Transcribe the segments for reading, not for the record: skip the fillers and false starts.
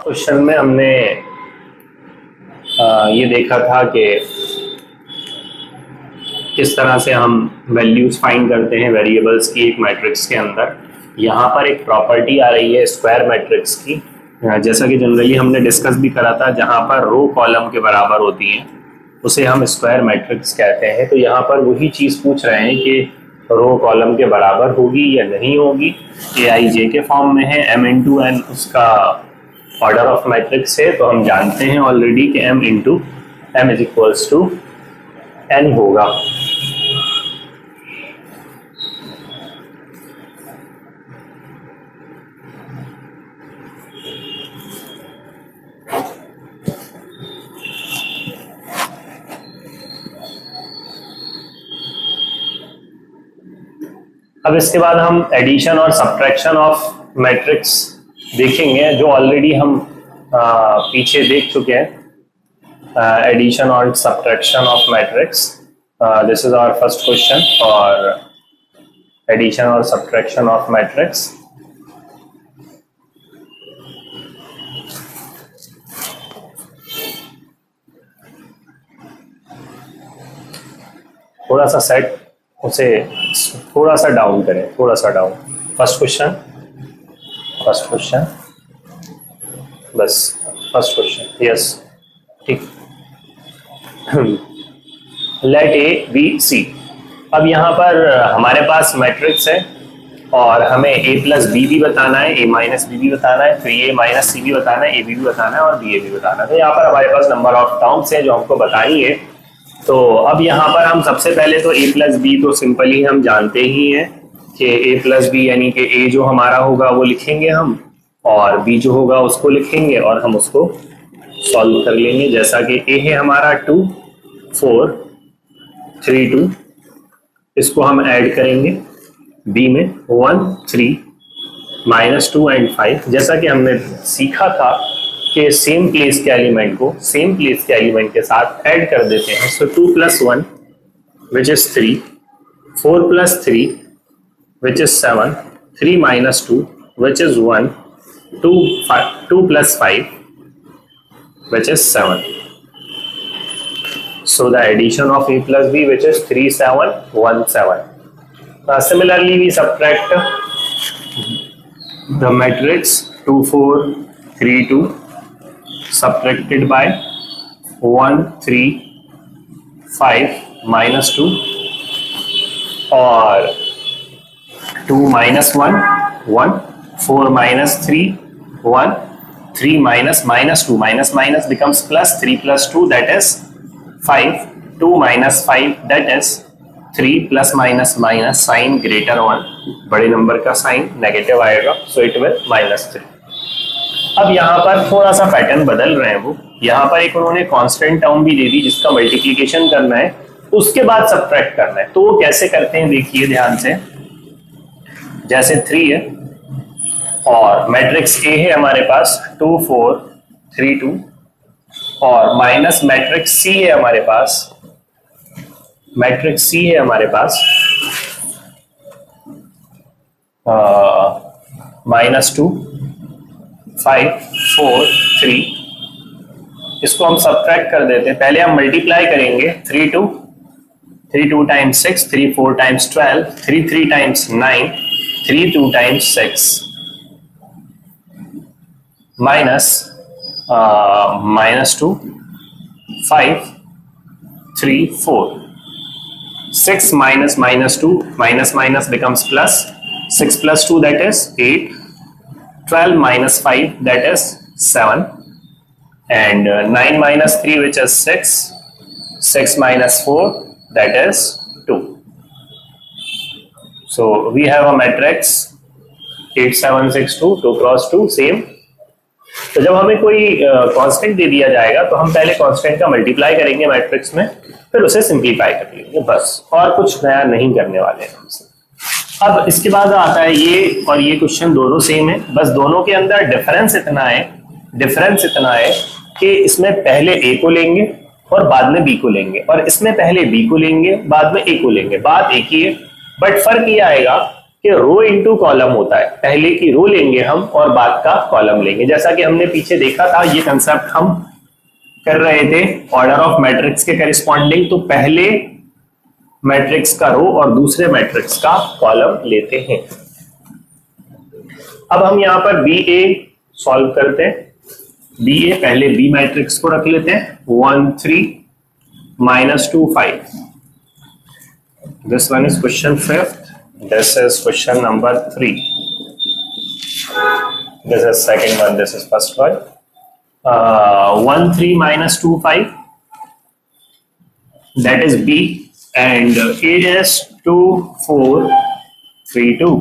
Question में हमने ये देखा था कि किस तरह से हम वैल्यूज फाइंड करते हैं वेरिएबल्स की एक मैट्रिक्स के अंदर। यहाँ पर एक प्रॉपर्टी आ रही है स्क्वायर मैट्रिक्स की, जैसा कि जनरली हमने डिस्कस भी करा था, जहाँ पर रो कॉलम के बराबर होती हैं उसे हम स्क्वायर मैट्रिक्स कहते हैं। तो यहाँ पर वही चीज़ पूछ रहे हैं कि रो कॉलम के बराबर होगी या नहीं होगी। Aij के फॉर्म में है, m इंटू एन उसका ऑर्डर ऑफ मैट्रिक्स है, तो हम जानते हैं ऑलरेडी कि m into M is equals to n होगा। अब इसके बाद हम एडिशन और सब्ट्रैक्शन ऑफ मैट्रिक्स देखेंगे, जो ऑलरेडी हम पीछे देख चुके हैं। एडिशन और subtraction of matrix, this is our first question और एडिशन और सब्ट्रैक्शन ऑफ मैट्रिक्स। थोड़ा सा सेट उसे थोड़ा सा डाउन करें, थोड़ा सा डाउन। फर्स्ट क्वेश्चन बस, फर्स्ट क्वेश्चन, यस, ठीक। Let A B C. अब यहाँ पर हमारे पास मैट्रिक्स है और हमें a प्लस बी भी बताना है, a माइनस बी भी बताना है, फिर a माइनस सी भी बताना है, a बी भी बताना है और b a भी बताना है। तो यहाँ पर हमारे पास नंबर ऑफ टर्म्स है जो हमको बतानी है। तो अब यहाँ पर हम सबसे पहले तो a प्लस बी तो सिंपली हम जानते ही हैं कि a प्लस बी यानी कि a जो हमारा होगा वो लिखेंगे हम और b जो होगा उसको लिखेंगे और हम उसको सॉल्व कर लेंगे। जैसा कि a है हमारा 2 4 3 2, इसको हम ऐड करेंगे b में 1 3 -2 एंड 5। जैसा कि हमने सीखा था कि सेम प्लेस के एलिमेंट को सेम प्लेस के एलिमेंट के साथ ऐड कर देते हैं। सो 2 + 1 which is 3, 4 + 3 which is 7, 3 - 2 which is 1, 2 + 5 which is 7. So the addition of a plus b which is 3 7 1 7. Similarly we subtract the matrix 2 4 3 2 subtracted by 1 3 5 -2 और 2 - 1 1, 4 - 3 1, 3 minus -2 minus becomes plus, 3 + 2 that is 5, 2 - 5 that is 3 plus minus sign greater 1, बड़े number का sign negative आएगा, सो it will -3। अब यहाँ पर थोड़ा सा pattern बदल रहे हैं वो। यहाँ पर एक उन्होंने कांस्टेंट टर्म भी दे दी जिसका मल्टीप्लिकेशन करना है, उसके बाद सब्ट्रैक्ट करना है। तो वो कैसे करते हैं देखिए ध्यान से। जैसे 3 है और मैट्रिक्स A है हमारे पास 2 4 3 2 और माइनस मैट्रिक्स C है हमारे पास, मैट्रिक्स C है हमारे पास -2 5 4 3। इसको हम सब्ट्रैक्ट कर देते हैं। पहले हम मल्टीप्लाई करेंगे, 3 2 times 6, 3 4 times 12, 3 3 times 9, 3 2 times 6 minus -2 5 3 4, 6 minus -2 minus becomes plus, 6 + 2 that is 8, 12 - 5 that is 7 and 9 - 3 which is 6, 6 - 4 that is 2. So we have a matrix 8 7 6 2 2 × 2 same। तो जब हमें कोई कांस्टेंट दे दिया जाएगा तो हम पहले कांस्टेंट का मल्टीप्लाई करेंगे मैट्रिक्स में, फिर उसे सिंपलीफाई कर लेंगे, बस, और कुछ नया नहीं करने वाले हैं हमसे। अब इसके बाद आता है ये, और ये क्वेश्चन दोनों सेम है, बस दोनों के अंदर डिफरेंस इतना है कि इसमें पहले a को लेंगे और बाद में b को लेंगे, और इसमें पहले b को लेंगे बाद में a को लेंगे। बात एक ही है, बट फर्क ये आएगा कि रो इनटू कॉलम होता है, पहले की रो लेंगे हम और बाद का कॉलम लेंगे। जैसा कि हमने पीछे देखा था, ये कंसेप्ट हम कर रहे थे ऑर्डर ऑफ मैट्रिक्स के करिस्पॉन्डिंग। तो पहले मैट्रिक्स का रो और दूसरे मैट्रिक्स का कॉलम लेते हैं। अब हम यहां पर बी ए सॉल्व करते हैं। बी ए, पहले बी मैट्रिक्स को रख लेते हैं, 1 3 -2 5। This one is question 5th, this is question number 3, this is second one, this is first one. 1 3 -2 5, that is B, and it is 2 4 3 2।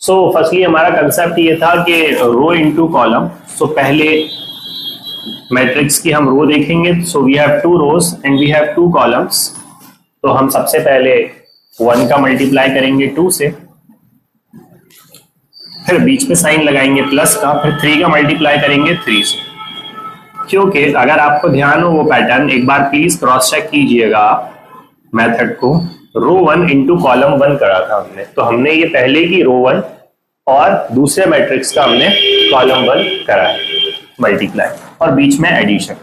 So firstly हमारा concept ये था कि रो इनटू कॉलम। सो पहले मैट्रिक्स की हम रो देखेंगे। So we have 2 rows and we have 2 columns. तो हम सबसे पहले 1 का मल्टीप्लाई करेंगे 2 से, फिर बीच में साइन लगाएंगे प्लस का, फिर 3 का मल्टीप्लाई करेंगे 3 से। क्योंकि अगर आपको ध्यान हो वो पैटर्न, एक बार प्लीज क्रॉस चेक कीजिएगा मेथड को। रो 1 इंटू कॉलम 1 करा था हमने, तो हमने ये पहले की रो 1 और दूसरे मैट्रिक्स का हमने कॉलम 1 करा है मल्टीप्लाई, और बीच में एडिशन,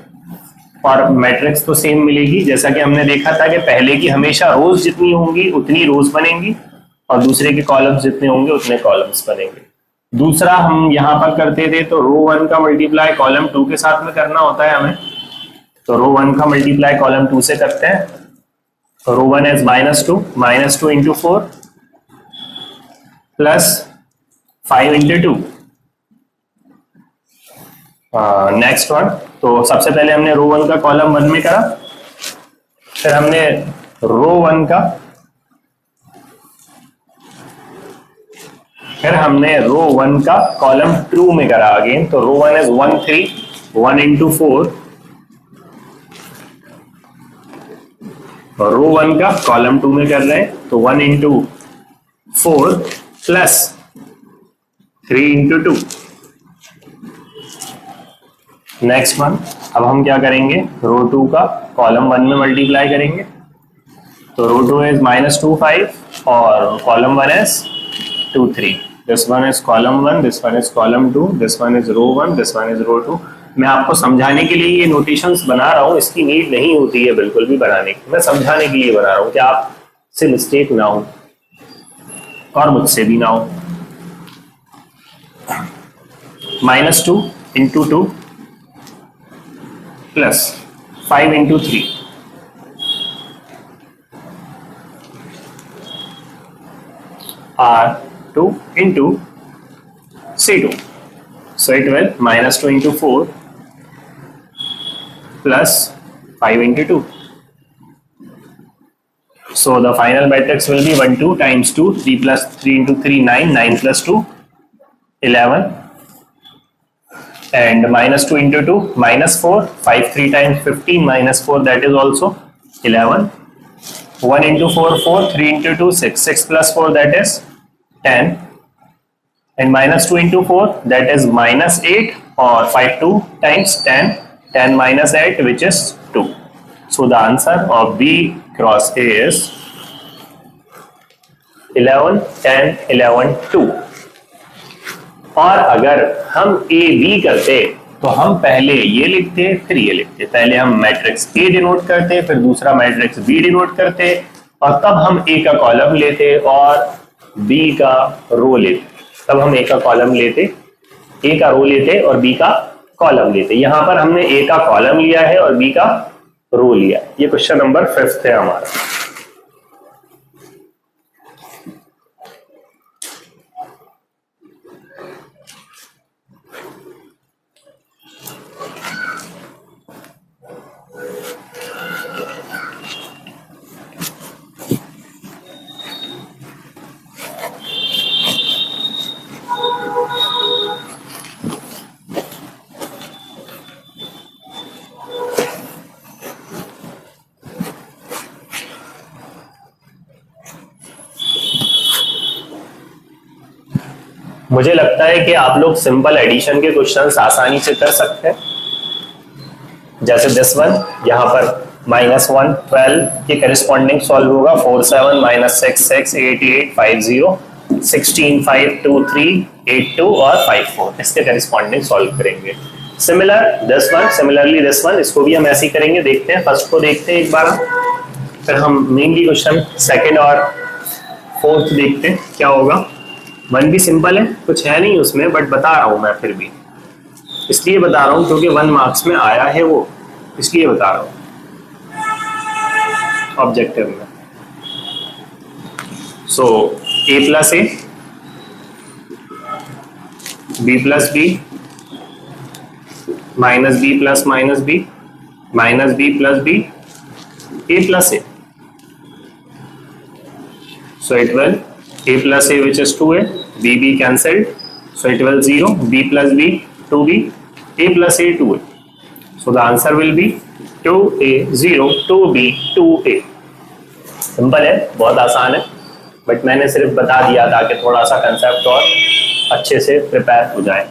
और मैट्रिक्स तो सेम मिलेगी। जैसा कि हमने देखा था कि पहले की हमेशा रोज जितनी होंगी उतनी रोज बनेंगी और दूसरे के कॉलम्स जितने होंगे उतने कॉलम्स बनेंगे। दूसरा हम यहां पर करते थे तो रो 1 का मल्टीप्लाई कॉलम 2 के साथ में करना होता है हमें। तो रो 1 का मल्टीप्लाई कॉलम 2 से करते हैं। तो रो 1 is -2 into 4 plus 5 into 2। Next one, तो सबसे पहले हमने रो 1 का कॉलम 1 में करा, फिर हमने रो 1 का, फिर हमने रो 1 का कॉलम 2 में करा अगेन। तो रो 1 इज 1 3 1 इंटू 4, और रो 1 का कॉलम 2 में कर रहे हैं तो 1 into 4 plus 3 into 2। Next one, अब हम क्या करेंगे, रो 2 का कॉलम 1 में मल्टीप्लाई करेंगे। तो रो 2 इज -2 5 और column 1 is 2 3। This one is column 1, this one is column 2, this one is row 1, this one is row 2। मैं आपको समझाने के लिए ये नोटेशंस बना रहा हूँ, इसकी नीड नहीं होती है बिल्कुल भी बनाने की, मैं समझाने के लिए बना रहा हूँ कि आपसे मिस्टेक ना हो और मुझसे भी ना हो। -2 into 2 plus 5 into 3, R2 into C2. So it will -2 into 4 plus 5 into 2. So the final matrix will be 1 2 times 2, 3 plus 3 into 3 9, 9 plus 2 11, and -2 into 2 -4, 5 3 times 15 -4, that is also 11. 1 into 4 4, 3 into 2 6, 6 plus 4 that is 10, and -2 into 4 that is -8, or 5 2 times 10, 10 minus 8 which is 2. So the answer of B cross A is 11 10 11 2. और अगर हम A B करते तो हम पहले ये लिखते फिर ये लिखते, पहले हम मैट्रिक्स A डिनोट करते फिर दूसरा मैट्रिक्स B डिनोट करते, और तब हम A का कॉलम लेते और B का रो लेते। तब हम A का कॉलम लेते, A का रो लेते और B का कॉलम लेते। यहां पर हमने A का कॉलम लिया है और B का रो लिया। ये क्वेश्चन नंबर 5th है हमारा। मुझे लगता है कि आप लोग सिंपल एडिशन के क्वेश्चंस आसानी से कर सकते हैं। जैसे दिस वन, यहाँ पर -1 12 के करिस्पॉन्डिंग सॉल्व होगा 4 7 -6 6 8 8 5 0 16 5 2 3 8 2 और 5 4 इसके करिस्पॉन्डिंग सॉल्व करेंगे। सिमिलरली दिस वन इसको भी हम ऐसे ही करेंगे। देखते हैं फर्स्ट को देखते हैं एक बार, फिर हम मेनली क्वेश्चन सेकंड और फोर्थ देखते हैं क्या होगा। वन भी सिंपल है, कुछ है नहीं उसमें, बट बता रहा हूं मैं, फिर भी इसलिए बता रहा हूं क्योंकि 1 मार्क्स में आया है वो, इसलिए बता रहा हूं ऑब्जेक्टिव में। So a plus A b plus B minus B plus minus B minus B plus B a plus A. So it will a plus a which is 2a, b cancelled, so it will 0, b plus b 2b, a plus a 2a. So the answer will be 2a 0 2b 2a. Simple है, बहुत आसान है, but मैंने सिर्फ बता दिया ताकि थोड़ा सा कंसेप्ट और अच्छे से प्रिपेयर हो जाए।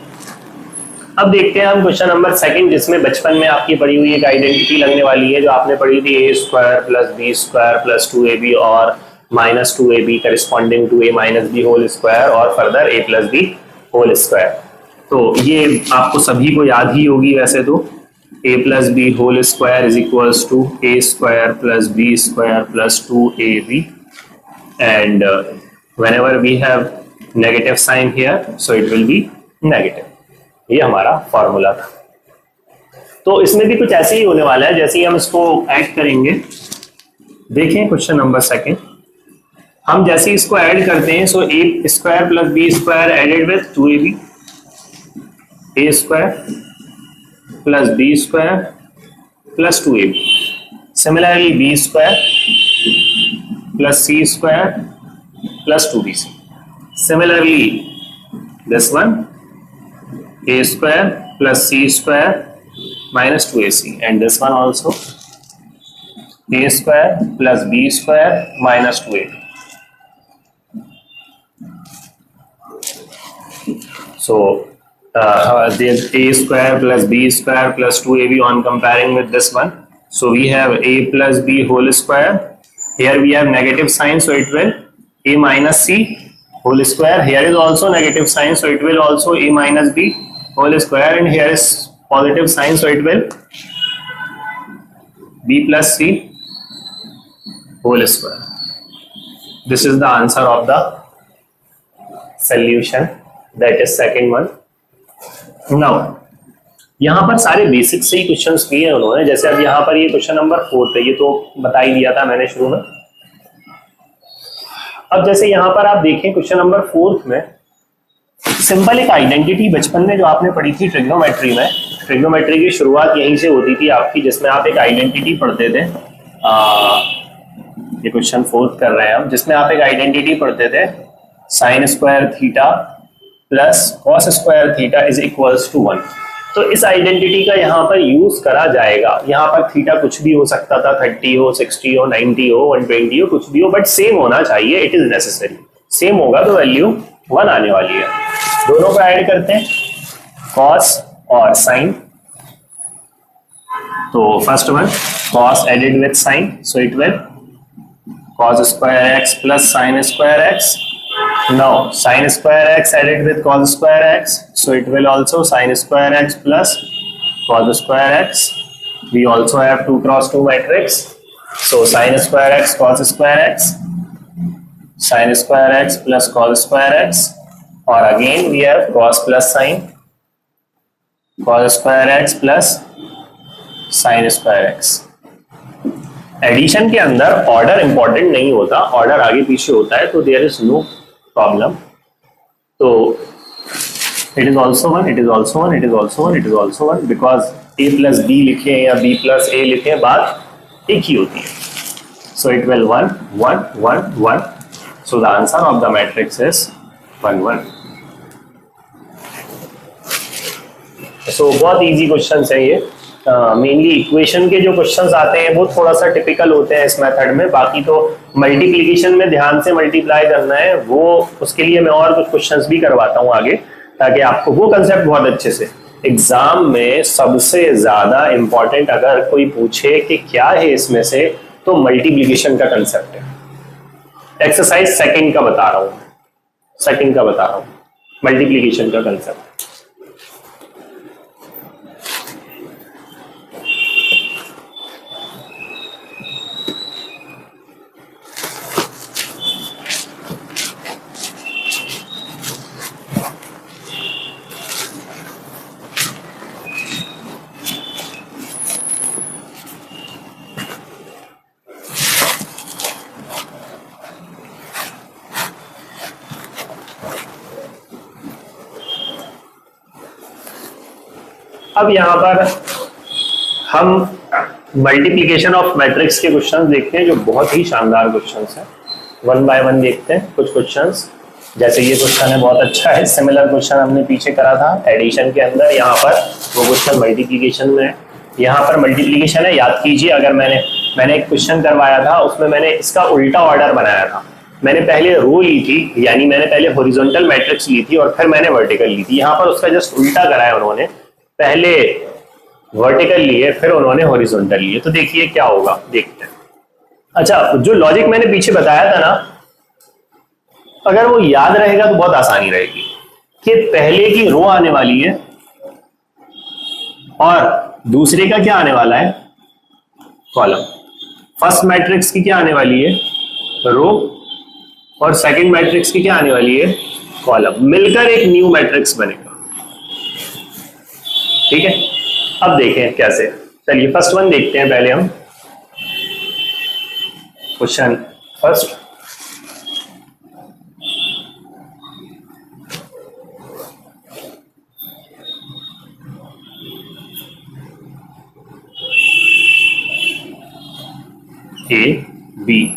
अब देखते हैं हम क्वेश्चन नंबर सेकंड, जिसमें बचपन में आपकी पढ़ी हुई एक आइडेंटिटी लगने वाली है जो आपने पढ़ी थी, a square plus B square plus 2ab और -2ab corresponding to a minus b whole square और further a plus b whole square। तो ये आपको सभी को याद ही होगी वैसे तो। a plus b whole square is equals to a square plus b square plus 2ab and whenever we have negative sign here so it will be negative। ये हमारा फॉर्मूला था। तो इसमें भी कुछ ऐसे ही होने वाला है जैसे ही हम इसको ऐड करेंगे। देखें क्वेश्चन नंबर सेकंड, हम जैसे इसको ऐड करते हैं so a square plus B square added with 2ab, a square plus B square plus 2ab, similarly b square plus c square plus 2bc, similarly this one a square plus c square minus 2ac and this one also a square plus b square minus 2ab। So there's a square plus b square plus 2ab on comparing with this one. So we have a plus b whole square. Here we have negative sign, so it will a minus c whole square. Here is also negative sign, so it will also a minus b whole square, and here is positive sign, so it will b plus c whole square. This is the answer of the solution, that is second one. Now यहाँ पर सारे basic से ही questions किए हैं उन्होंने। जैसे अब यहाँ पर ये क्वेश्चन नंबर 4 है, ये तो बता ही दिया था मैंने शुरू में। अब जैसे यहाँ पर आप देखें क्वेश्चन नंबर 4 में सिंपल एक आइडेंटिटी बचपन में जो आपने पढ़ी थी ट्रिग्नोमेट्री में, ट्रिग्नोमेट्री की शुरुआत यहीं से होती थी आपकी, जिसमें आप एक आइडेंटिटी पढ़ते थे। ये क्वेश्चन 4 कर रहे हैं हम, जिसमें आप एक आइडेंटिटी पढ़ते थे, sine square theta plus cos square theta is equals to 1। तो इस आइडेंटिटी का यहाँ पर यूज करा जाएगा। यहाँ पर थीटा कुछ भी हो सकता था, 30 हो, 60 हो, 90 हो, 120 हो, कुछ भी हो, बट सेम होना चाहिए, इट इज नेसेसरी। सेम होगा तो वैल्यू 1 आने वाली है। दोनों को ऐड करते हैं, कॉस और साइन। तो first one cos added with sine, so it will cos square x plus sin square x. Now sin square x added with cos square x, so it will also sin square x plus cos square x. We also have 2 cross 2 matrix, so sin square x cos square x, sin square x plus cos square x, or again we have cos plus sin, cos square x plus sin square x. Addition के अंदर order important नहीं होता, order आगे पीछे होता है, तो there is no problem. तो it is also 1, it is also 1, it is also 1, it is also 1, because a plus B लिखे या b प्लस a लिखे बात एक ही होती है। सो it will 1 1 1 1। So the answer of the matrix is 1 1। सो बहुत easy question है ये। मेनली इक्वेशन के जो क्वेश्चंस आते हैं वो थोड़ा सा टिपिकल होते हैं इस मेथड में। बाकी तो मल्टीप्लिकेशन में ध्यान से मल्टीप्लाई करना है, वो उसके लिए मैं और कुछ क्वेश्चंस भी करवाता हूँ आगे, ताकि आपको वो कंसेप्ट बहुत अच्छे से एग्जाम में सबसे ज्यादा इंपॉर्टेंट अगर कोई पूछे कि क्या है इसमें से, तो मल्टीप्लीकेशन का कंसेप्ट है। एक्सरसाइज सेकंड का बता रहा हूं, मल्टीप्लीकेशन का कंसेप्ट। अब यहां पर हम मल्टीप्लिकेशन ऑफ मैट्रिक्स के क्वेश्चंस देखते हैं जो बहुत ही शानदार क्वेश्चंस हैं। वन बाय वन देखते हैं कुछ क्वेश्चंस। जैसे ये क्वेश्चन है, बहुत अच्छा है। सिमिलर क्वेश्चन हमने पीछे करा था एडिशन के अंदर, यहाँ पर वो क्वेश्चन मल्टीप्लिकेशन में है। यहाँ पर मल्टीप्लिकेशन है, याद कीजिए। अगर मैंने एक क्वेश्चन करवाया था, उसमें मैंने इसका उल्टा ऑर्डर बनाया था। मैंने पहले रो ली थी, यानी मैंने पहले हॉरिजॉन्टल मैट्रिक्स ली थी और फिर मैंने वर्टिकल ली थी। यहाँ पर उसका जस्ट उल्टा कराया उन्होंने, पहले वर्टिकल लिए फिर उन्होंने हॉरिजॉन्टल लिए। तो देखिए क्या होगा, देखते हैं। अच्छा, जो लॉजिक मैंने पीछे बताया था ना, अगर वो याद रहेगा तो बहुत आसानी रहेगी कि पहले की रो आने वाली है और दूसरे का क्या आने वाला है, कॉलम। फर्स्ट मैट्रिक्स की क्या आने वाली है, रो, और सेकंड मैट्रिक्स की क्या आने वाली है, कॉलम। मिलकर एक न्यू मैट्रिक्स बनेगा। ठीक है, अब देखें कैसे। चलिए फर्स्ट वन देखते हैं पहले हम। Question first, A B.